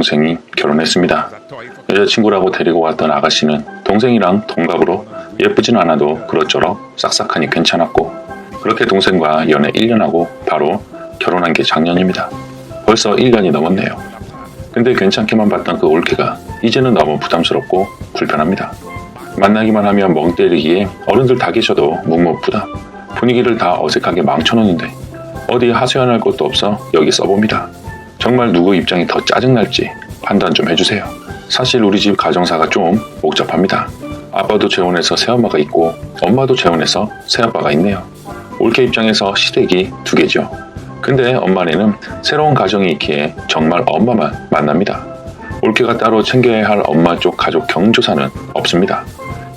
동생이 결혼했습니다. 여자친구라고 데리고 왔던 아가씨는 동생이랑 동갑으로 예쁘진 않아도 그럭저럭 싹싹하니 괜찮았고, 그렇게 동생과 연애 1년 하고 바로 결혼한 게 작년입니다. 벌써 1년이 넘었네요. 근데 괜찮게만 봤던 그 올케가 이제는 너무 부담스럽고 불편합니다. 만나기만 하면 멍 때리기에 어른들 다 계셔도 묵묵부담, 분위기를 다 어색하게 망쳐놓는데 어디 하소연할 것도 없어 여기 써봅니다. 정말 누구 입장이 더 짜증날지 판단 좀 해주세요. 사실 우리 집 가정사가 좀 복잡합니다. 아빠도 재혼해서 새엄마가 있고 엄마도 재혼해서 새아빠가 있네요. 올케 입장에서 시댁이 두 개죠. 근데 엄마네는 새로운 가정이 있기에 정말 엄마만 만납니다. 올케가 따로 챙겨야 할 엄마 쪽 가족 경조사는 없습니다.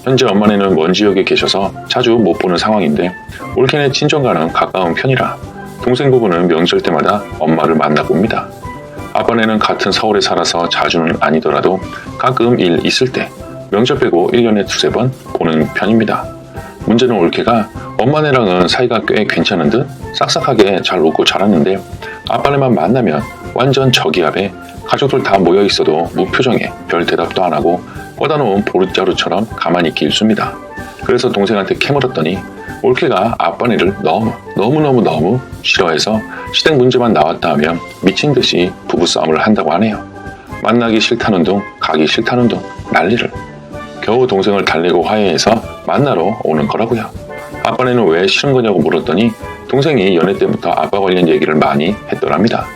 현재 엄마네는 먼 지역에 계셔서 자주 못 보는 상황인데 올케네 친정과는 가까운 편이라 동생 부부는 명절 때마다 엄마를 만나고 옵니다. 아빠네는 같은 서울에 살아서 자주는 아니더라도 가끔 일 있을 때 명절 빼고 1년에 두세 번 보는 편입니다. 문제는 올케가 엄마네랑은 사이가 꽤 괜찮은 듯 싹싹하게 잘 웃고 자랐는데 아빠네만 만나면 완전 저기압에 가족들 다 모여 있어도 무표정에 별 대답도 안 하고 꽂아놓은 보르자루처럼 가만히 있기 일쑤입니다. 그래서 동생한테 캐물었더니 올케가 아빠네를 너무 싫어해서 시댁 문제만 나왔다 하면 미친 듯이 부부싸움을 한다고 하네요. 만나기 싫다는 둥 가기 싫다는 둥 난리를. 겨우 동생을 달래고 화해해서 만나러 오는 거라고요. 아빠네는 왜 싫은 거냐고 물었더니 동생이 연애 때부터 아빠 관련 얘기를 많이 했더랍니다.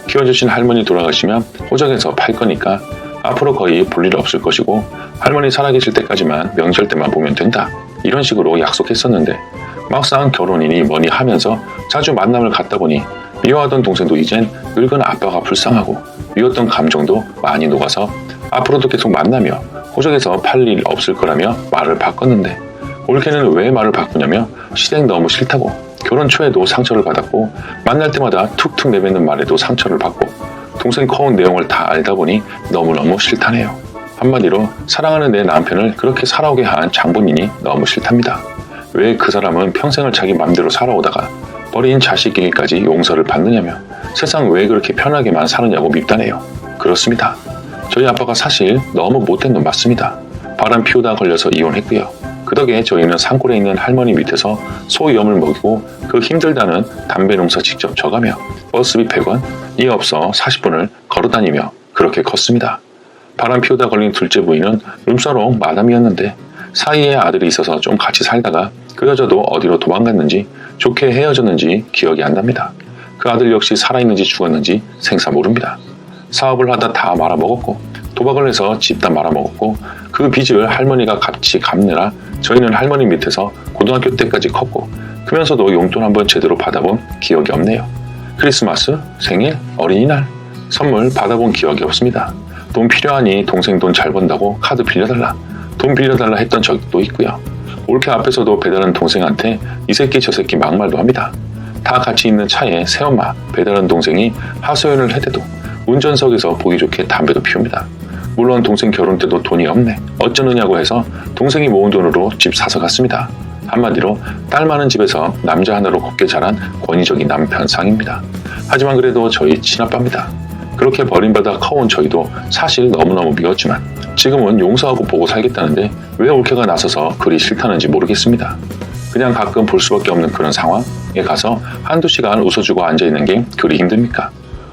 키워주신 할머니 돌아가시면 호적에서 팔 거니까 앞으로 거의 볼 일 없을 것이고 할머니 살아계실 때까지만 명절 때만 보면 된다, 이런 식으로 약속했었는데 막상 결혼이니 뭐니 하면서 자주 만남을 갖다 보니 미워하던 동생도 이젠 늙은 아빠가 불쌍하고 미웠던 감정도 많이 녹아서 앞으로도 계속 만나며 호적에서 팔 일 없을 거라며 말을 바꿨는데 올케는 왜 말을 바꾸냐며 시댁 너무 싫다고, 결혼 초에도 상처를 받았고 만날 때마다 툭툭 내뱉는 말에도 상처를 받고 동생 커온 내용을 다 알다 보니 너무너무 싫다네요. 한마디로 사랑하는 내 남편을 그렇게 살아오게 한 장본인이 너무 싫답니다. 왜 그 사람은 평생을 자기 맘대로 살아오다가 버린 자식에게까지 용서를 받느냐며 세상 왜 그렇게 편하게만 사느냐고 밉다네요. 그렇습니다. 저희 아빠가 사실 너무 못된 건 맞습니다. 바람 피우다 걸려서 이혼했고요. 그 덕에 저희는 산골에 있는 할머니 밑에서 소염을 먹이고 그 힘들다는 담배 농사 직접 져가며 버스비 100원, 이 없어 40분을 걸어다니며 그렇게 컸습니다. 바람 피우다 걸린 둘째 부인은 룸사롱 마담이었는데 사이에 아들이 있어서 좀 같이 살다가 그 여자도 어디로 도망갔는지 좋게 헤어졌는지 기억이 안 납니다. 그 아들 역시 살아있는지 죽었는지 생사 모릅니다. 사업을 하다 다 말아먹었고 도박을 해서 집 다 말아먹었고 그 빚을 할머니가 같이 갚느라 저희는 할머니 밑에서 고등학교 때까지 컸고 크면서도 용돈 한번 제대로 받아본 기억이 없네요. 크리스마스, 생일, 어린이날 선물 받아본 기억이 없습니다. 돈 필요하니 동생 돈 잘 번다고 카드 빌려달라, 돈 빌려달라 했던 적도 있고요. 올케 앞에서도 배다른 동생한테 이 새끼 저 새끼 막말도 합니다. 다 같이 있는 차에 새엄마, 배다른 동생이 하소연을 해대도 운전석에서 보기 좋게 담배도 피웁니다. 물론 동생 결혼 때도 돈이 없네, 어쩌느냐고 해서 동생이 모은 돈으로 집 사서 갔습니다. 한마디로 딸 많은 집에서 남자 하나로 곱게 자란 권위적인 남편상입니다. 하지만 그래도 저희 친아빠입니다. 그렇게 버림받아 커온 저희도 사실 너무너무 미웠지만 지금은 용서하고 보고 살겠다는데 왜 올케가 나서서 그리 싫다는지 모르겠습니다. 그냥 가끔 볼 수밖에 없는 그런 상황에 가서 한두 시간 웃어주고 앉아있는 게 그리 힘듭니까?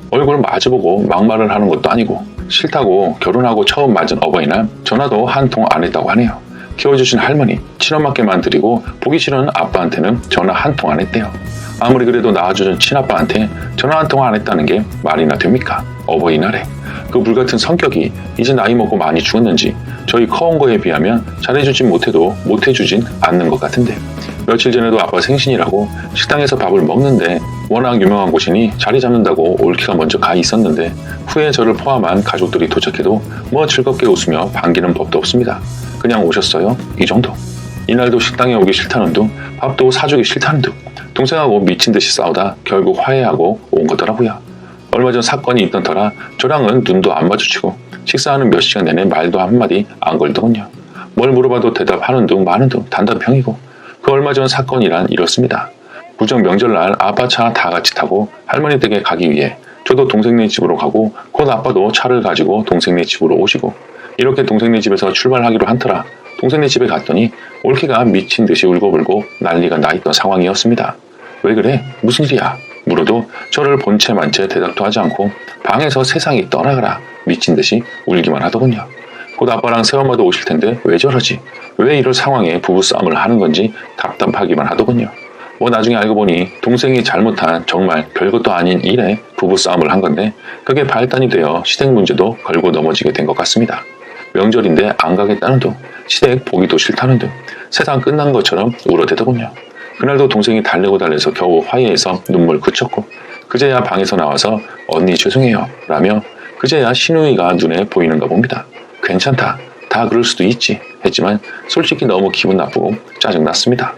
얼굴 마주보고 막말을 하는 것도 아니고 싫다고 결혼하고 처음 맞은 어버이날 전화도 한 통 안 했다고 하네요. 키워주신 할머니, 친엄마께만 드리고 보기 싫은 아빠한테는 전화 한 통 안 했대요. 아무리 그래도 낳아주는 친아빠한테 전화 한 통 안 했다는 게 말이나 됩니까? 어버이날에. 그 불같은 성격이 이제 나이 먹고 많이 죽었는지 저희 커온 거에 비하면 잘해주진 못해도 못해주진 않는 것 같은데 며칠 전에도 아빠 생신이라고 식당에서 밥을 먹는데 워낙 유명한 곳이니 자리 잡는다고 올케가 먼저 가 있었는데 후에 저를 포함한 가족들이 도착해도 뭐 즐겁게 웃으며 반기는 법도 없습니다. 그냥 오셨어요? 이 정도. 이날도 식당에 오기 싫다는 둥 밥도 사주기 싫다는 둥 동생하고 미친 듯이 싸우다 결국 화해하고 온 거더라고요. 얼마 전 사건이 있던 터라 저랑은 눈도 안 마주치고 식사하는 몇 시간 내내 말도 한마디 안 걸더군요. 뭘 물어봐도 대답하는 둥 마는 둥 단답형이고 그 얼마 전 사건이란 이렇습니다. 구정 명절날 아빠 차 다 같이 타고 할머니 댁에 가기 위해 저도 동생네 집으로 가고 곧 아빠도 차를 가지고 동생네 집으로 오시고 이렇게 동생네 집에서 출발하기로 한터라 동생네 집에 갔더니 올케가 미친 듯이 울고불고 난리가 나 있던 상황이었습니다. 왜 그래? 무슨 일이야? 물어도 저를 본 채 만 채 대답도 하지 않고 방에서 세상이 떠나가라 미친 듯이 울기만 하더군요. 곧 아빠랑 새엄마도 오실 텐데 왜 저러지? 왜 이럴 상황에 부부싸움을 하는 건지 답답하기만 하더군요. 뭐 나중에 알고 보니 동생이 잘못한 정말 별것도 아닌 일에 부부싸움을 한 건데 그게 발단이 되어 시댁 문제도 걸고 넘어지게 된 것 같습니다. 명절인데 안 가겠다는 둥, 시댁 보기도 싫다는 둥, 세상 끝난 것처럼 울어대더군요. 그날도 동생이 달래고 달래서 겨우 화해해서 눈물 그쳤고 그제야 방에서 나와서 언니 죄송해요 라며 그제야 신우이가 눈에 보이는가 봅니다. 괜찮다. 다 그럴 수도 있지 했지만 솔직히 너무 기분 나쁘고 짜증났습니다.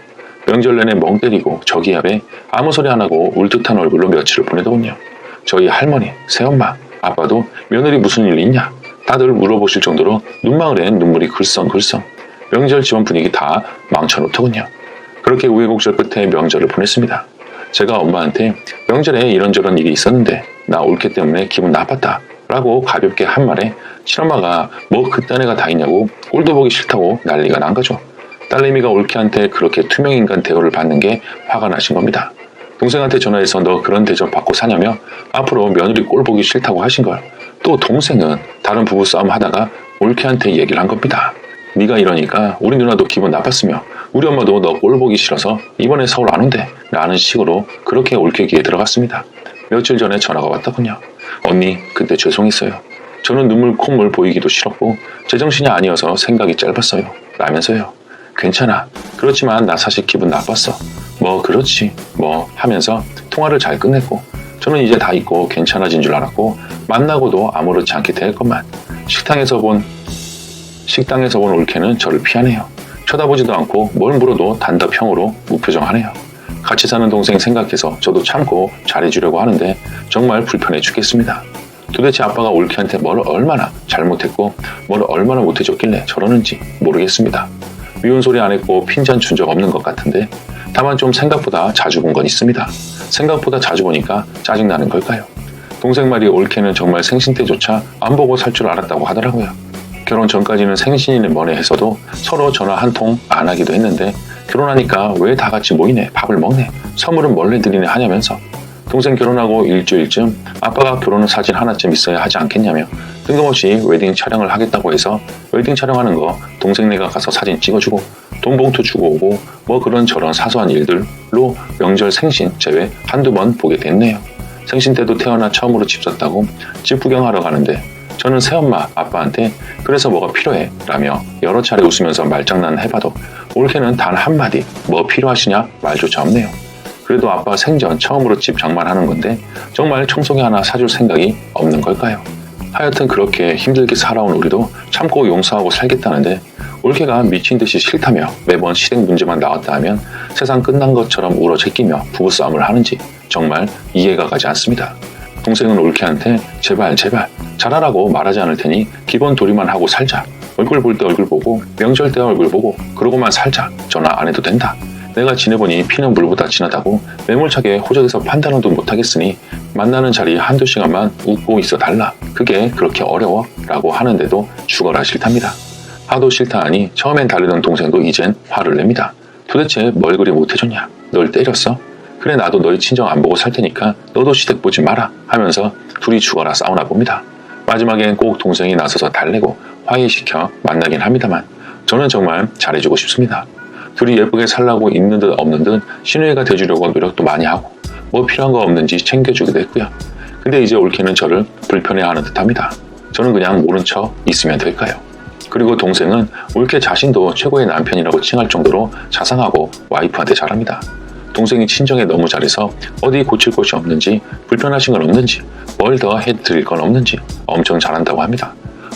명절 내내 멍 때리고 저기압에 아무 소리 안 하고 울듯한 얼굴로 며칠을 보내더군요. 저희 할머니, 새엄마, 아빠도 며느리 무슨 일 있냐 다들 물어보실 정도로 눈망울엔 눈물이 글썽글썽 명절 집안 분위기 다 망쳐놓더군요. 그렇게 우여곡절 끝에 명절을 보냈습니다. 제가 엄마한테 명절에 이런저런 일이 있었는데 나 올케 때문에 기분 나빴다 라고 가볍게 한 말에 친엄마가 뭐 그딴 애가 다 있냐고 꼴도 보기 싫다고 난리가 난 거죠. 딸내미가 올케한테 그렇게 투명인간 대우를 받는 게 화가 나신 겁니다. 동생한테 전화해서 너 그런 대접 받고 사냐며 앞으로 며느리 꼴 보기 싫다고 하신 걸 또 동생은 다른 부부싸움 하다가 올케한테 얘기를 한 겁니다. 네가 이러니까 우리 누나도 기분 나빴으며 우리 엄마도 너 꼴 보기 싫어서 이번에 서울 안 온대 라는 식으로 그렇게 올케 귀에 들어갔습니다. 며칠 전에 전화가 왔더군요. 언니 그때 죄송했어요. 저는 눈물 콧물 보이기도 싫었고 제정신이 아니어서 생각이 짧았어요 라면서요. 괜찮아. 그렇지만 나 사실 기분 나빴어. 뭐 그렇지 뭐 하면서 통화를 잘 끝냈고 저는 이제 다 잊고 괜찮아진 줄 알았고 만나고도 아무렇지 않게 대했건만 식당에서 본 올케는 저를 피하네요. 쳐다보지도 않고 뭘 물어도 단답형으로 무표정하네요. 같이 사는 동생 생각해서 저도 참고 잘해주려고 하는데 정말 불편해 죽겠습니다. 도대체 아빠가 올케한테 뭘 얼마나 잘못했고 뭘 얼마나 못해줬길래 저러는지 모르겠습니다. 미운 소리 안 했고 핀잔 준 적 없는 것 같은데 다만 좀 생각보다 자주 본 건 있습니다. 생각보다 자주 보니까 짜증나는 걸까요? 동생 말이 올케는 정말 생신 때조차 안 보고 살 줄 알았다고 하더라고요. 결혼 전까지는 생신이네 뭐네 해서도 서로 전화 한 통 안 하기도 했는데 결혼하니까 왜 다 같이 모이네 밥을 먹네 선물은 몰래 드리네 하냐면서 동생 결혼하고 일주일쯤 아빠가 결혼 사진 하나쯤 있어야 하지 않겠냐며 뜬금없이 웨딩 촬영을 하겠다고 해서 웨딩 촬영하는 거 동생네가 가서 사진 찍어주고 돈 봉투 주고 오고 뭐 그런저런 사소한 일들로 명절 생신 제외 한두 번 보게 됐네요. 생신 때도 태어나 처음으로 집 샀다고 집 구경하러 가는데 저는 새엄마 아빠한테 그래서 뭐가 필요해 라며 여러 차례 웃으면서 말장난 해봐도 올케는 단 한마디 뭐 필요하시냐 말조차 없네요. 그래도 아빠 생전 처음으로 집 장만하는 건데 정말 청소기 하나 사줄 생각이 없는 걸까요? 하여튼 그렇게 힘들게 살아온 우리도 참고 용서하고 살겠다는데 올케가 미친 듯이 싫다며 매번 시댁 문제만 나왔다 하면 세상 끝난 것처럼 울어 제끼며 부부싸움을 하는지 정말 이해가 가지 않습니다. 동생은 올케한테 제발 잘하라고 말하지 않을 테니 기본 도리만 하고 살자. 얼굴 볼 때 얼굴 보고 명절 때 얼굴 보고 그러고만 살자. 전화 안 해도 된다. 내가 지내보니 피는 물보다 진하다고 매몰차게 호적에서 판단도 못하겠으니 만나는 자리 한두 시간만 웃고 있어 달라. 그게 그렇게 어려워? 라고 하는데도 죽어라 싫답니다. 하도 싫다 하니 처음엔 다르던 동생도 이젠 화를 냅니다. 도대체 뭘 그리 못해줬냐? 널 때렸어? 그래 나도 너희 친정 안 보고 살 테니까 너도 시댁 보지 마라 하면서 둘이 죽어라 싸우나 봅니다. 마지막엔 꼭 동생이 나서서 달래고 화해시켜 만나긴 합니다만 저는 정말 잘해주고 싶습니다. 둘이 예쁘게 살라고 있는 듯 없는 듯 신우이가 돼주려고 노력도 많이 하고 뭐 필요한 거 없는지 챙겨주기도 했고요. 근데 이제 올케는 저를 불편해하는 듯합니다. 저는 그냥 모른 척 있으면 될까요? 그리고 동생은 올케 자신도 최고의 남편이라고 칭할 정도로 자상하고 와이프한테 잘합니다. 동생이 친정에 너무 잘해서 어디 고칠 곳이 없는지 불편하신 건 없는지 뭘 더 해드릴 건 없는지 엄청 잘한다고 합니다.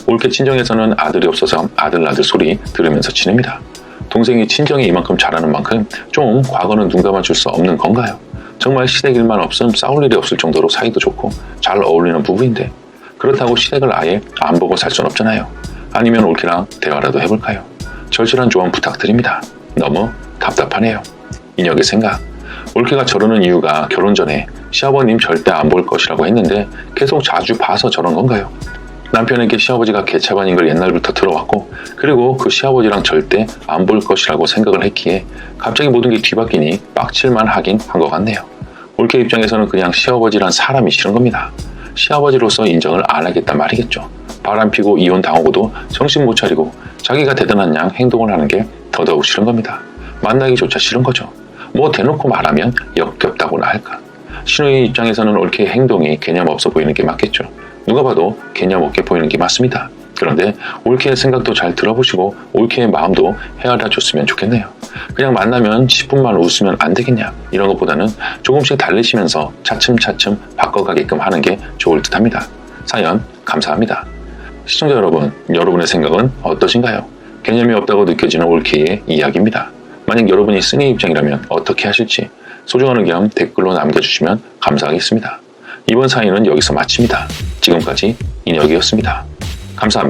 올케 친정에서는 아들이 없어서 아들 소리 들으면서 지냅니다. 동생이 친정에 이만큼 잘하는 만큼 좀 과거는 눈 감아줄 수 없는 건가요? 정말 시댁 일만 없음 싸울 일이 없을 정도로 사이도 좋고 잘 어울리는 부부인데 그렇다고 시댁을 아예 안 보고 살 순 없잖아요. 아니면 올케랑 대화라도 해볼까요? 절실한 조언 부탁드립니다. 너무 답답하네요. 인혁의 생각. 올케가 저러는 이유가 결혼 전에 시아버님 절대 안 볼 것이라고 했는데 계속 자주 봐서 저런 건가요? 남편에게 시아버지가 개차반인 걸 옛날부터 들어왔고 그리고 그 시아버지랑 절대 안 볼 것이라고 생각을 했기에 갑자기 모든 게 뒤바뀌니 빡칠만 하긴 한 것 같네요. 올케 입장에서는 그냥 시아버지란 사람이 싫은 겁니다. 시아버지로서 인정을 안 하겠단 말이겠죠. 바람피고 이혼 당하고도 정신 못 차리고 자기가 대단한 양 행동을 하는 게 더더욱 싫은 겁니다. 만나기조차 싫은 거죠. 뭐 대놓고 말하면 역겹다고나 할까. 신우의 입장에서는 올케의 행동이 개념 없어 보이는 게 맞겠죠. 누가 봐도 개념 없게 보이는 게 맞습니다. 그런데 올케의 생각도 잘 들어보시고 올케의 마음도 헤아려 줬으면 좋겠네요. 그냥 만나면 10분만 웃으면 안 되겠냐 이런 것보다는 조금씩 달래시면서 차츰차츰 바꿔가게끔 하는 게 좋을 듯 합니다. 사연 감사합니다. 시청자 여러분, 여러분의 생각은 어떠신가요? 개념이 없다고 느껴지는 올케의 이야기입니다. 만약 여러분이 쓰니 입장이라면 어떻게 하실지 소중한 의견 댓글로 남겨주시면 감사하겠습니다. 이번 사연은 여기서 마칩니다. 지금까지 인혁이었습니다. 감사합니다.